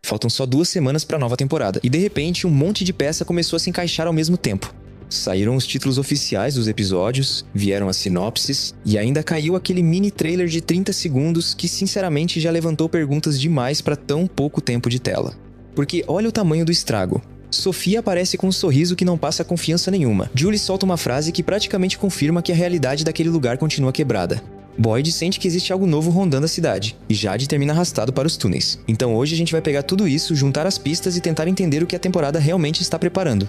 Faltam só 2 semanas pra nova temporada. E de repente, um monte de peça começou a se encaixar ao mesmo tempo. Saíram os títulos oficiais dos episódios, vieram as sinopses, e ainda caiu aquele mini trailer de 30 segundos que sinceramente já levantou perguntas demais pra tão pouco tempo de tela. Porque olha o tamanho do estrago. Sophia aparece com um sorriso que não passa confiança nenhuma. Julie solta uma frase que praticamente confirma que a realidade daquele lugar continua quebrada. Boyd sente que existe algo novo rondando a cidade, e Jade termina arrastado para os túneis. Então hoje a gente vai pegar tudo isso, juntar as pistas e tentar entender o que a temporada realmente está preparando.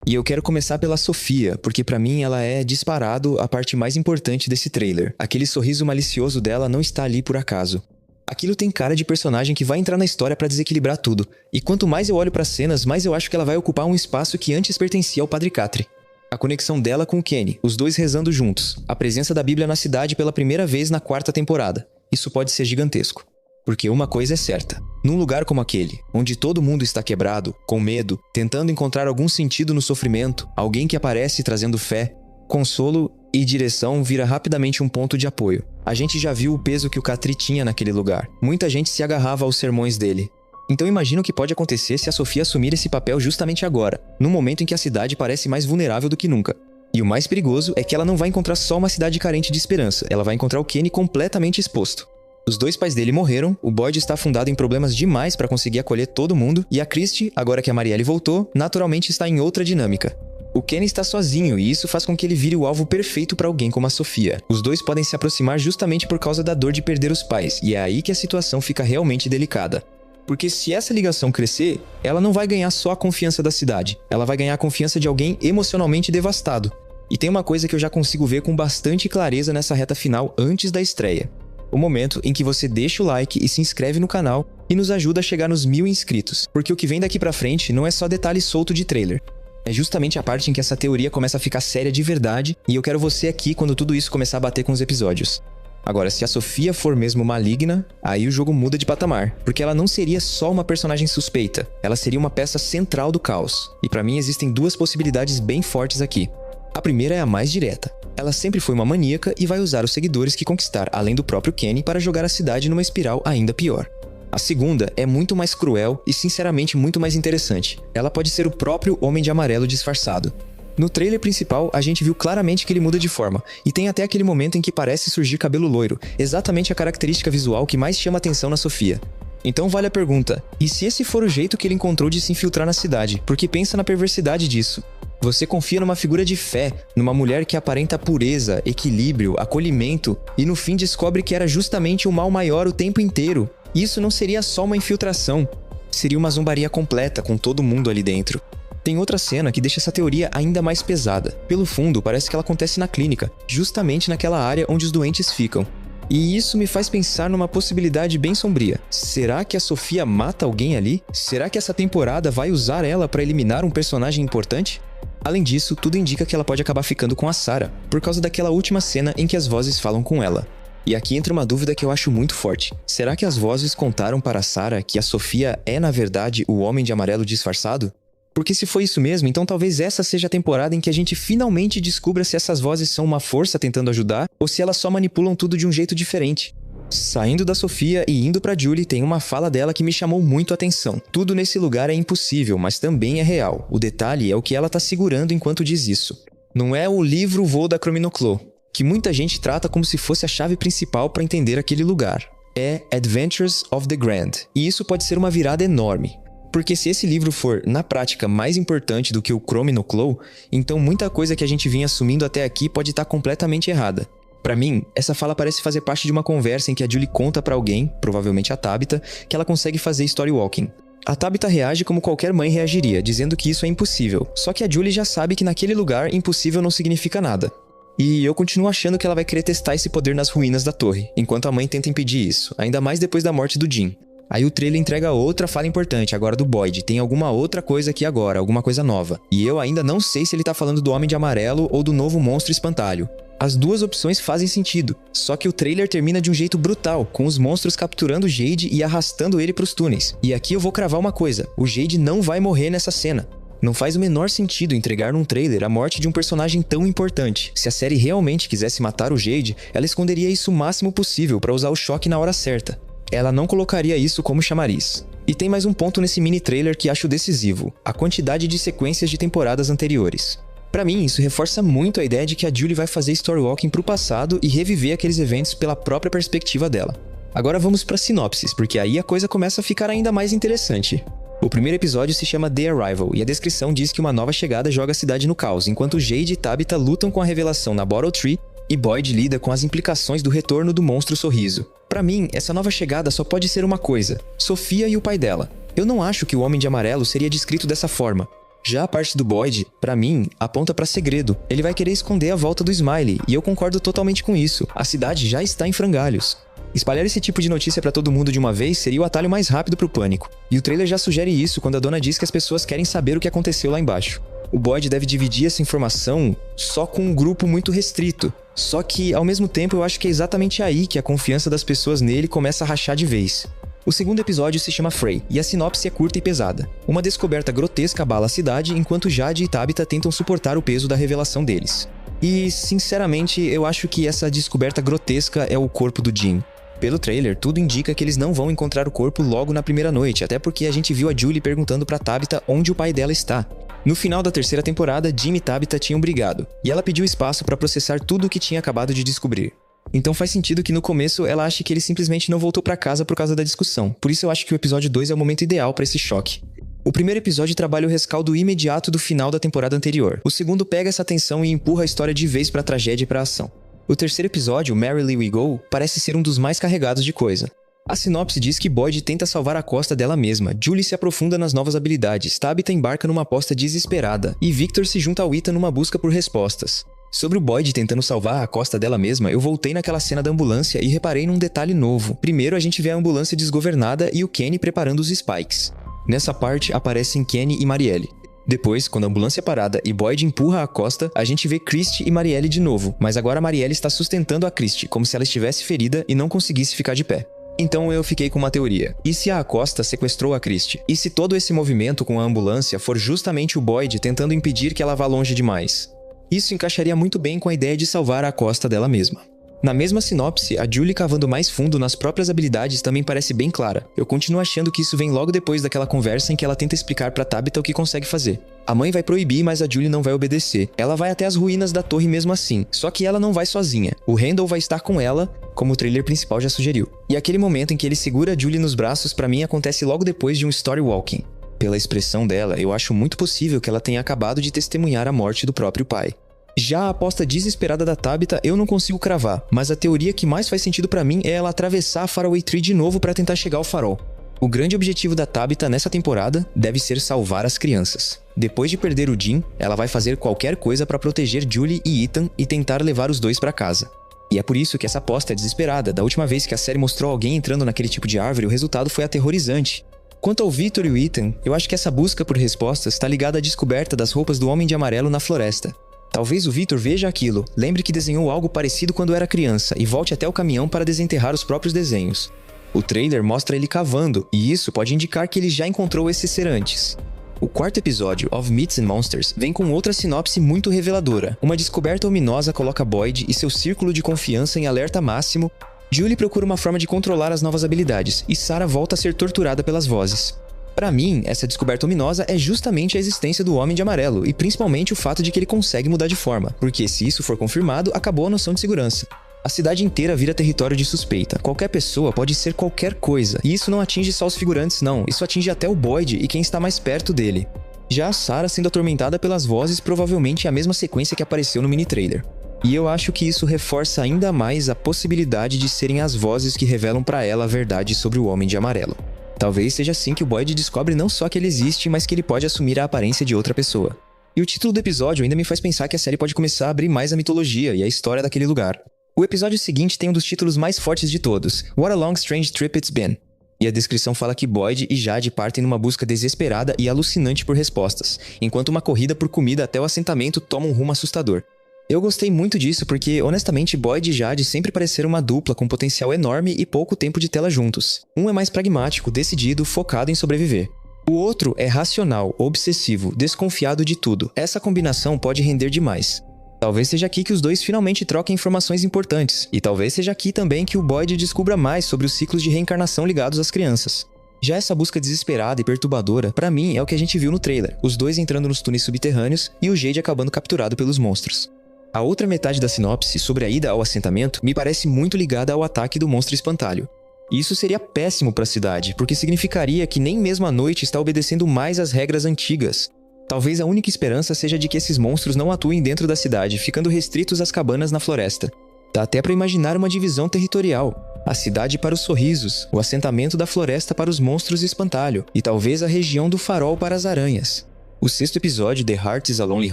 E eu quero começar pela Sophia, porque pra mim ela é disparado a parte mais importante desse trailer. Aquele sorriso malicioso dela não está ali por acaso. Aquilo tem cara de personagem que vai entrar na história pra desequilibrar tudo. E quanto mais eu olho pras cenas, mais eu acho que ela vai ocupar um espaço que antes pertencia ao Padre Catre. A conexão dela com o Kenny, os dois rezando juntos. A presença da Bíblia na cidade pela primeira vez na 4ª temporada. Isso pode ser gigantesco. Porque uma coisa é certa. Num lugar como aquele, onde todo mundo está quebrado, com medo, tentando encontrar algum sentido no sofrimento, alguém que aparece trazendo fé, consolo e direção vira rapidamente um ponto de apoio. A gente já viu o peso que o Catre tinha naquele lugar. Muita gente se agarrava aos sermões dele. Então imagina o que pode acontecer se a Sophia assumir esse papel justamente agora, num momento em que a cidade parece mais vulnerável do que nunca. E o mais perigoso é que ela não vai encontrar só uma cidade carente de esperança, ela vai encontrar o Kenny completamente exposto. Os 2 pais dele morreram, o Boyd está afundado em problemas demais para conseguir acolher todo mundo, e a Christie, agora que a Marielle voltou, naturalmente está em outra dinâmica. O Kenny está sozinho, e isso faz com que ele vire o alvo perfeito para alguém como a Sophia. Os 2 podem se aproximar justamente por causa da dor de perder os pais, e é aí que a situação fica realmente delicada. Porque se essa ligação crescer, ela não vai ganhar só a confiança da cidade, ela vai ganhar a confiança de alguém emocionalmente devastado. E tem uma coisa que eu já consigo ver com bastante clareza nessa reta final antes da estreia. O momento em que você deixa o like e se inscreve no canal e nos ajuda a chegar nos 1000 inscritos, porque o que vem daqui pra frente não é só detalhe solto de trailer. É justamente a parte em que essa teoria começa a ficar séria de verdade e eu quero você aqui quando tudo isso começar a bater com os episódios. Agora, se a Sophia for mesmo maligna, aí o jogo muda de patamar, porque ela não seria só uma personagem suspeita, ela seria uma peça central do caos. E pra mim existem 2 possibilidades bem fortes aqui. A primeira é a mais direta. Ela sempre foi uma maníaca e vai usar os seguidores que conquistar, além do próprio Kenny, para jogar a cidade numa espiral ainda pior. A segunda é muito mais cruel e sinceramente muito mais interessante. Ela pode ser o próprio Homem de Amarelo disfarçado. No trailer principal, a gente viu claramente que ele muda de forma, e tem até aquele momento em que parece surgir cabelo loiro, exatamente a característica visual que mais chama atenção na Sophia. Então vale a pergunta, e se esse for o jeito que ele encontrou de se infiltrar na cidade? Porque pensa na perversidade disso. Você confia numa figura de fé, numa mulher que aparenta pureza, equilíbrio, acolhimento, e no fim descobre que era justamente o mal maior o tempo inteiro. Isso não seria só uma infiltração, seria uma zombaria completa com todo mundo ali dentro. Tem outra cena que deixa essa teoria ainda mais pesada. Pelo fundo, parece que ela acontece na clínica, justamente naquela área onde os doentes ficam. E isso me faz pensar numa possibilidade bem sombria. Será que a Sophia mata alguém ali? Será que essa temporada vai usar ela para eliminar um personagem importante? Além disso, tudo indica que ela pode acabar ficando com a Sarah, por causa daquela última cena em que as vozes falam com ela. E aqui entra uma dúvida que eu acho muito forte. Será que as vozes contaram para a Sarah que a Sophia é, na verdade, o Homem de Amarelo disfarçado? Porque se foi isso mesmo, então talvez essa seja a temporada em que a gente finalmente descubra se essas vozes são uma força tentando ajudar ou se elas só manipulam tudo de um jeito diferente. Saindo da Sophia e indo pra Julie, tem uma fala dela que me chamou muito a atenção. Tudo nesse lugar é impossível, mas também é real. O detalhe é o que ela tá segurando enquanto diz isso. Não é o livro Voo da Crominoclo, que muita gente trata como se fosse a chave principal para entender aquele lugar. É Adventures of the Grand, e isso pode ser uma virada enorme. Porque se esse livro for, na prática, mais importante do que o Crominoclo, então muita coisa que a gente vinha assumindo até aqui pode estar completamente errada. Pra mim, essa fala parece fazer parte de uma conversa em que a Julie conta pra alguém, provavelmente a Tabitha, que ela consegue fazer storywalking. A Tabitha reage como qualquer mãe reagiria, dizendo que isso é impossível. Só que a Julie já sabe que naquele lugar impossível não significa nada. E eu continuo achando que ela vai querer testar esse poder nas ruínas da torre, enquanto a mãe tenta impedir isso, ainda mais depois da morte do Jim. Aí o trailer entrega outra fala importante, agora do Boyd. Tem alguma outra coisa aqui agora, alguma coisa nova. E eu ainda não sei se ele tá falando do Homem de Amarelo ou do novo monstro espantalho. As duas opções fazem sentido, só que o trailer termina de um jeito brutal, com os monstros capturando o Jade e arrastando ele pros túneis. E aqui eu vou cravar uma coisa, o Jade não vai morrer nessa cena. Não faz o menor sentido entregar num trailer a morte de um personagem tão importante. Se a série realmente quisesse matar o Jade, ela esconderia isso o máximo possível pra usar o choque na hora certa. Ela não colocaria isso como chamariz. E tem mais um ponto nesse mini trailer que acho decisivo: a quantidade de sequências de temporadas anteriores. Pra mim, isso reforça muito a ideia de que a Julie vai fazer storywalking pro passado e reviver aqueles eventos pela própria perspectiva dela. Agora vamos pra sinopses, porque aí a coisa começa a ficar ainda mais interessante. O primeiro episódio se chama The Arrival, e a descrição diz que uma nova chegada joga a cidade no caos, enquanto Jade e Tabitha lutam com a revelação na Bottle Tree e Boyd lida com as implicações do retorno do monstro sorriso. Pra mim, essa nova chegada só pode ser uma coisa: Sophia e o pai dela. Eu não acho que o Homem de Amarelo seria descrito dessa forma. Já a parte do Boyd, pra mim, aponta pra segredo. Ele vai querer esconder a volta do Smiley, e eu concordo totalmente com isso. A cidade já está em frangalhos. Espalhar esse tipo de notícia pra todo mundo de uma vez seria o atalho mais rápido pro pânico. E o trailer já sugere isso quando a dona diz que as pessoas querem saber o que aconteceu lá embaixo. O Boyd deve dividir essa informação só com um grupo muito restrito. Só que, ao mesmo tempo, eu acho que é exatamente aí que a confiança das pessoas nele começa a rachar de vez. O segundo episódio se chama Frey, e a sinopse é curta e pesada. Uma descoberta grotesca abala a cidade, enquanto Jade e Tabitha tentam suportar o peso da revelação deles. E, sinceramente, eu acho que essa descoberta grotesca é o corpo do Jim. Pelo trailer, tudo indica que eles não vão encontrar o corpo logo na primeira noite, até porque a gente viu a Julie perguntando pra Tabitha onde o pai dela está. No final da terceira temporada, Jim e Tabitha tinham brigado, e ela pediu espaço pra processar tudo o que tinha acabado de descobrir. Então faz sentido que no começo ela ache que ele simplesmente não voltou pra casa por causa da discussão, por isso eu acho que o episódio 2 é o momento ideal pra esse choque. O primeiro episódio trabalha o rescaldo imediato do final da temporada anterior. O segundo pega essa tensão e empurra a história de vez pra tragédia e pra ação. O terceiro episódio, Merrily We Go, parece ser um dos mais carregados de coisa. A sinopse diz que Boyd tenta salvar a Costa dela mesma, Julie se aprofunda nas novas habilidades, Tabitha embarca numa aposta desesperada, e Victor se junta ao Ethan numa busca por respostas. Sobre o Boyd tentando salvar a Costa dela mesma, eu voltei naquela cena da ambulância e reparei num detalhe novo. Primeiro a gente vê a ambulância desgovernada e o Kenny preparando os spikes. Nessa parte aparecem Kenny e Marielle. Depois, quando a ambulância é parada e Boyd empurra a Costa, a gente vê Christie e Marielle de novo, mas agora a Marielle está sustentando a Christie, como se ela estivesse ferida e não conseguisse ficar de pé. Então eu fiquei com uma teoria. E se a Acosta sequestrou a Christie? E se todo esse movimento com a ambulância for justamente o Boyd tentando impedir que ela vá longe demais? Isso encaixaria muito bem com a ideia de salvar a Acosta dela mesma. Na mesma sinopse, a Julie cavando mais fundo nas próprias habilidades também parece bem clara. Eu continuo achando que isso vem logo depois daquela conversa em que ela tenta explicar pra Tabitha o que consegue fazer. A mãe vai proibir, mas a Julie não vai obedecer. Ela vai até as ruínas da torre mesmo assim, só que ela não vai sozinha. O Randall vai estar com ela, como o trailer principal já sugeriu. E aquele momento em que ele segura a Julie nos braços, pra mim acontece logo depois de um story walking. Pela expressão dela, eu acho muito possível que ela tenha acabado de testemunhar a morte do próprio pai. Já a aposta desesperada da Tabitha eu não consigo cravar, mas a teoria que mais faz sentido pra mim é ela atravessar a Faraway Tree de novo pra tentar chegar ao farol. O grande objetivo da Tabitha nessa temporada deve ser salvar as crianças. Depois de perder o Jim, ela vai fazer qualquer coisa pra proteger Julie e Ethan e tentar levar os dois pra casa. E é por isso que essa aposta é desesperada. Da última vez que a série mostrou alguém entrando naquele tipo de árvore, o resultado foi aterrorizante. Quanto ao Victor e o Ethan, eu acho que essa busca por respostas está ligada à descoberta das roupas do Homem de Amarelo na floresta. Talvez o Victor veja aquilo, lembre que desenhou algo parecido quando era criança e volte até o caminhão para desenterrar os próprios desenhos. O trailer mostra ele cavando, e isso pode indicar que ele já encontrou esse ser antes. O quarto episódio, Of Myths and Monsters, vem com outra sinopse muito reveladora. Uma descoberta ominosa coloca Boyd e seu círculo de confiança em alerta máximo. Julie procura uma forma de controlar as novas habilidades, e Sarah volta a ser torturada pelas vozes. Pra mim, essa descoberta ominosa é justamente a existência do Homem de Amarelo, e principalmente o fato de que ele consegue mudar de forma, porque se isso for confirmado, acabou a noção de segurança. A cidade inteira vira território de suspeita. Qualquer pessoa pode ser qualquer coisa, e isso não atinge só os figurantes não, isso atinge até o Boyd e quem está mais perto dele. Já a Sarah sendo atormentada pelas vozes provavelmente é a mesma sequência que apareceu no mini-trailer. E eu acho que isso reforça ainda mais a possibilidade de serem as vozes que revelam pra ela a verdade sobre o Homem de Amarelo. Talvez seja assim que o Boyd descobre não só que ele existe, mas que ele pode assumir a aparência de outra pessoa. E o título do episódio ainda me faz pensar que a série pode começar a abrir mais a mitologia e a história daquele lugar. O episódio seguinte tem um dos títulos mais fortes de todos, What a Long Strange Trip It's Been. E a descrição fala que Boyd e Jade partem numa busca desesperada e alucinante por respostas, enquanto uma corrida por comida até o assentamento toma um rumo assustador. Eu gostei muito disso porque, honestamente, Boyd e Jade sempre pareceram uma dupla com potencial enorme e pouco tempo de tela juntos. Um é mais pragmático, decidido, focado em sobreviver. O outro é racional, obsessivo, desconfiado de tudo. Essa combinação pode render demais. Talvez seja aqui que os dois finalmente troquem informações importantes, e talvez seja aqui também que o Boyd descubra mais sobre os ciclos de reencarnação ligados às crianças. Já essa busca desesperada e perturbadora, pra mim, é o que a gente viu no trailer, os dois entrando nos túneis subterrâneos e o Jade acabando capturado pelos monstros. A outra metade da sinopse, sobre a ida ao assentamento, me parece muito ligada ao ataque do monstro espantalho. E isso seria péssimo para a cidade, porque significaria que nem mesmo a noite está obedecendo mais às regras antigas. Talvez a única esperança seja de que esses monstros não atuem dentro da cidade, ficando restritos às cabanas na floresta. Dá até para imaginar uma divisão territorial. A cidade para os sorrisos, o assentamento da floresta para os monstros espantalho, e talvez a região do farol para as aranhas. O sexto episódio, The Heart is a Lonely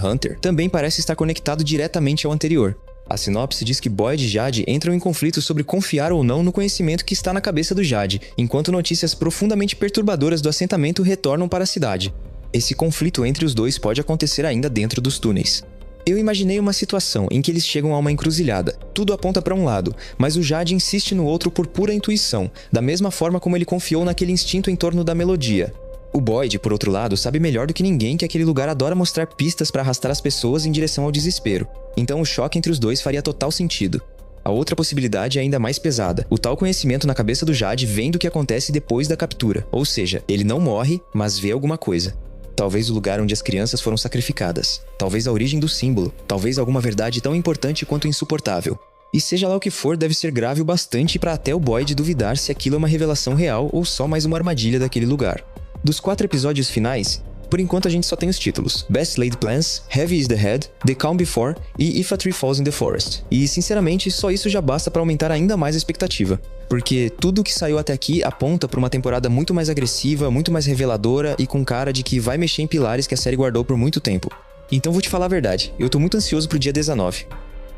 Hunter, também parece estar conectado diretamente ao anterior. A sinopse diz que Boyd e Jade entram em conflito sobre confiar ou não no conhecimento que está na cabeça do Jade, enquanto notícias profundamente perturbadoras do assentamento retornam para a cidade. Esse conflito entre os dois pode acontecer ainda dentro dos túneis. Eu imaginei uma situação em que eles chegam a uma encruzilhada. Tudo aponta para um lado, mas o Jade insiste no outro por pura intuição, da mesma forma como ele confiou naquele instinto em torno da melodia. O Boyd, por outro lado, sabe melhor do que ninguém que aquele lugar adora mostrar pistas para arrastar as pessoas em direção ao desespero. Então o choque entre os dois faria total sentido. A outra possibilidade é ainda mais pesada. O tal conhecimento na cabeça do Jade vem do que acontece depois da captura. Ou seja, ele não morre, mas vê alguma coisa. Talvez o lugar onde as crianças foram sacrificadas. Talvez a origem do símbolo. Talvez alguma verdade tão importante quanto insuportável. E seja lá o que for, deve ser grave o bastante para até o Boyd duvidar se aquilo é uma revelação real ou só mais uma armadilha daquele lugar. Dos 4 episódios finais, por enquanto a gente só tem os títulos: Best Laid Plans, Heavy is the Head, The Calm Before e If a Tree Falls in the Forest. E sinceramente, só isso já basta para aumentar ainda mais a expectativa. Porque tudo que saiu até aqui aponta para uma temporada muito mais agressiva, muito mais reveladora e com cara de que vai mexer em pilares que a série guardou por muito tempo. Então vou te falar a verdade, eu tô muito ansioso pro dia 19.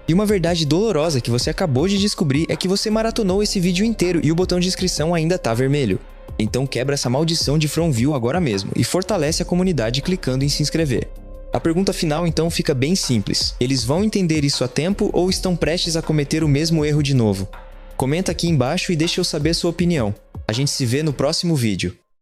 E uma verdade dolorosa que você acabou de descobrir é que você maratonou esse vídeo inteiro e o botão de inscrição ainda tá vermelho. Então quebra essa maldição de FromVille agora mesmo e fortalece a comunidade clicando em se inscrever. A pergunta final então fica bem simples: eles vão entender isso a tempo ou estão prestes a cometer o mesmo erro de novo? Comenta aqui embaixo e deixa eu saber sua opinião. A gente se vê no próximo vídeo.